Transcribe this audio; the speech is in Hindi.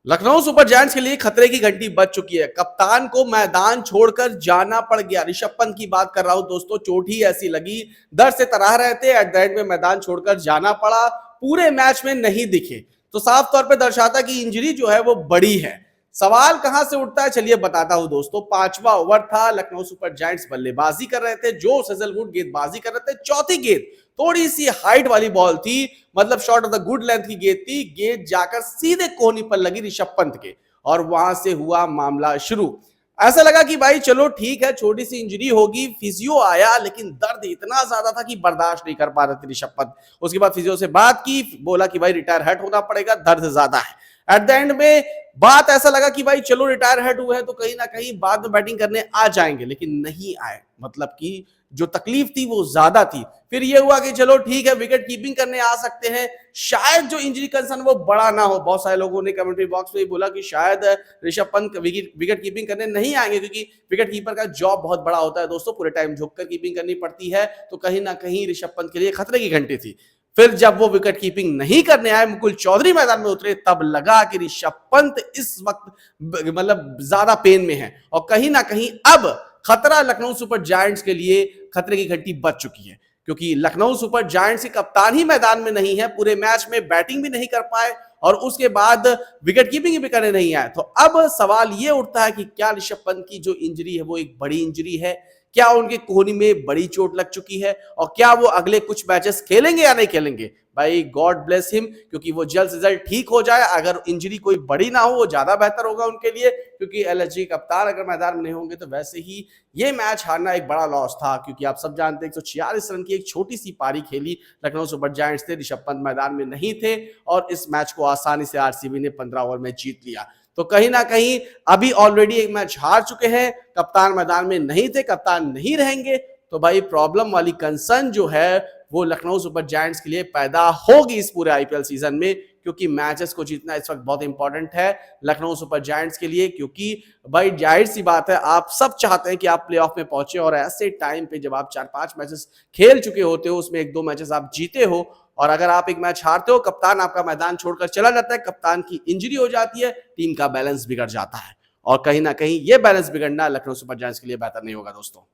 लखनऊ सुपर जायंट्स के लिए खतरे की घंटी बज चुकी है। कप्तान को मैदान छोड़कर जाना पड़ गया। ऋषभ पंत की बात कर रहा हूं दोस्तों, चोट ही ऐसी लगी, दर्द से तराह रहे थे, एट द एंड में मैदान छोड़कर जाना पड़ा। पूरे मैच में नहीं दिखे तो साफ तौर पे दर्शाता कि इंजरी जो है वो बड़ी है। सवाल कहां से उठता है, चलिए बताता हूं दोस्तों। पांचवा ओवर था, लखनऊ सुपर जायंट्स बल्लेबाजी कर रहे थे, जोस हेजलवुड गेंदबाजी कर रहे थे। चौथी गेंद थोड़ी सी हाइट वाली बॉल थी, मतलब short of the good length की गेंद थी। गेंद जाकर सीधे कोहनी पर लगी ऋषभ पंत के, और वहां से हुआ मामला शुरू। ऐसा लगा कि भाई चलो ठीक है, छोटी सी इंजरी होगी। फिजियो आया, लेकिन दर्द इतना ज्यादा था कि बर्दाश्त नहीं कर पा रहे थे ऋषभ पंत। उसके बाद फिजियो से बात की, बोला कि भाई रिटायर हट होना पड़ेगा, दर्द ज्यादा है। एट द एंड में बात ऐसा लगा कि भाई चलो रिटायर हट हुए हैं तो कहीं ना कहीं बाद में बैटिंग करने आ जाएंगे, लेकिन नहीं आए। मतलब कि जो तकलीफ थी वो ज्यादा थी। फिर ये हुआ कि चलो ठीक है, विकेट कीपिंग करने आ सकते हैं, शायद जो इंजरी कंसर्न वो बड़ा ना हो। बहुत सारे लोगों ने कमेंट्री बॉक्स में बोला कि शायद ऋषभ पंत विकेट कीपिंग करने नहीं आएंगे, क्योंकि विकेट कीपर का जॉब बहुत बड़ा होता है दोस्तों, पूरे टाइम झुककर कीपिंग करनी पड़ती है। तो कहीं ना कहीं ऋषभ पंत के लिए खतरे की घंटी थी। फिर जब वो विकेट कीपिंग नहीं करने आए, मुकुल चौधरी मैदान में उतरे, तब लगा कि ऋषभ पंत इस वक्त मतलब ज्यादा पेन में है, और कहीं ना कहीं अब खतरा लखनऊ सुपर जायंट्स के लिए खतरे की घंटी बज चुकी है। क्योंकि लखनऊ सुपर जायंट्स के कप्तान ही मैदान में नहीं है, पूरे मैच में बैटिंग भी नहीं कर पाए, और उसके बाद विकेट कीपिंग भी करने नहीं आए। तो अब सवाल यह उठता है कि क्या ऋषभ पंत की जो इंजरी है वो एक बड़ी इंजरी है? क्या उनके कोहनी में बड़ी चोट लग चुकी है? और क्या वो अगले कुछ मैचेस खेलेंगे या नहीं खेलेंगे? भाई गॉड ब्लेस हिम, क्योंकि वो जल्द से जल्द ठीक हो जाए। अगर इंजरी कोई बड़ी ना हो, वो ज्यादा बेहतर होगा उनके लिए, क्योंकि एलएसजी कप्तान अगर मैदान में नहीं होंगे तो वैसे ही ये मैच हारना एक बड़ा लॉस था। क्योंकि आप सब जानते हैं 146 रन की एक छोटी सी पारी खेली लखनऊ सुपर जायंट्स ने, ऋषभ पंत मैदान में नहीं थे, और इस मैच को आसानी से आरसीबी ने 15 ओवर में जीत लिया। तो कहीं ना कहीं अभी ऑलरेडी एक मैच हार चुके हैं, कप्तान मैदान में नहीं थे, कप्तान नहीं रहेंगे, तो भाई प्रॉब्लम वाली कंसर्न जो है वो लखनऊ सुपर जायंट्स के लिए पैदा होगी इस पूरे आईपीएल सीजन में। क्योंकि मैचेस को जीतना इस वक्त बहुत इंपॉर्टेंट है लखनऊ सुपर जायंट्स के लिए। क्योंकि भाई जाहिर सी बात है, आप सब चाहते हैं कि आप प्लेऑफ में पहुंचे, और ऐसे टाइम पे जब आप 4-5 मैचेस खेल चुके होते हो, उसमें 1-2 मैचेस आप जीते हो, और अगर आप एक मैच हारते हो, कप्तान आपका मैदान छोड़कर चला जाता है, कप्तान की इंजरी हो जाती है, टीम का बैलेंस बिगड़ जाता है। और कहीं ना कहीं ये बैलेंस बिगड़ना लखनऊ सुपर जायंट्स के लिए बेहतर नहीं होगा दोस्तों।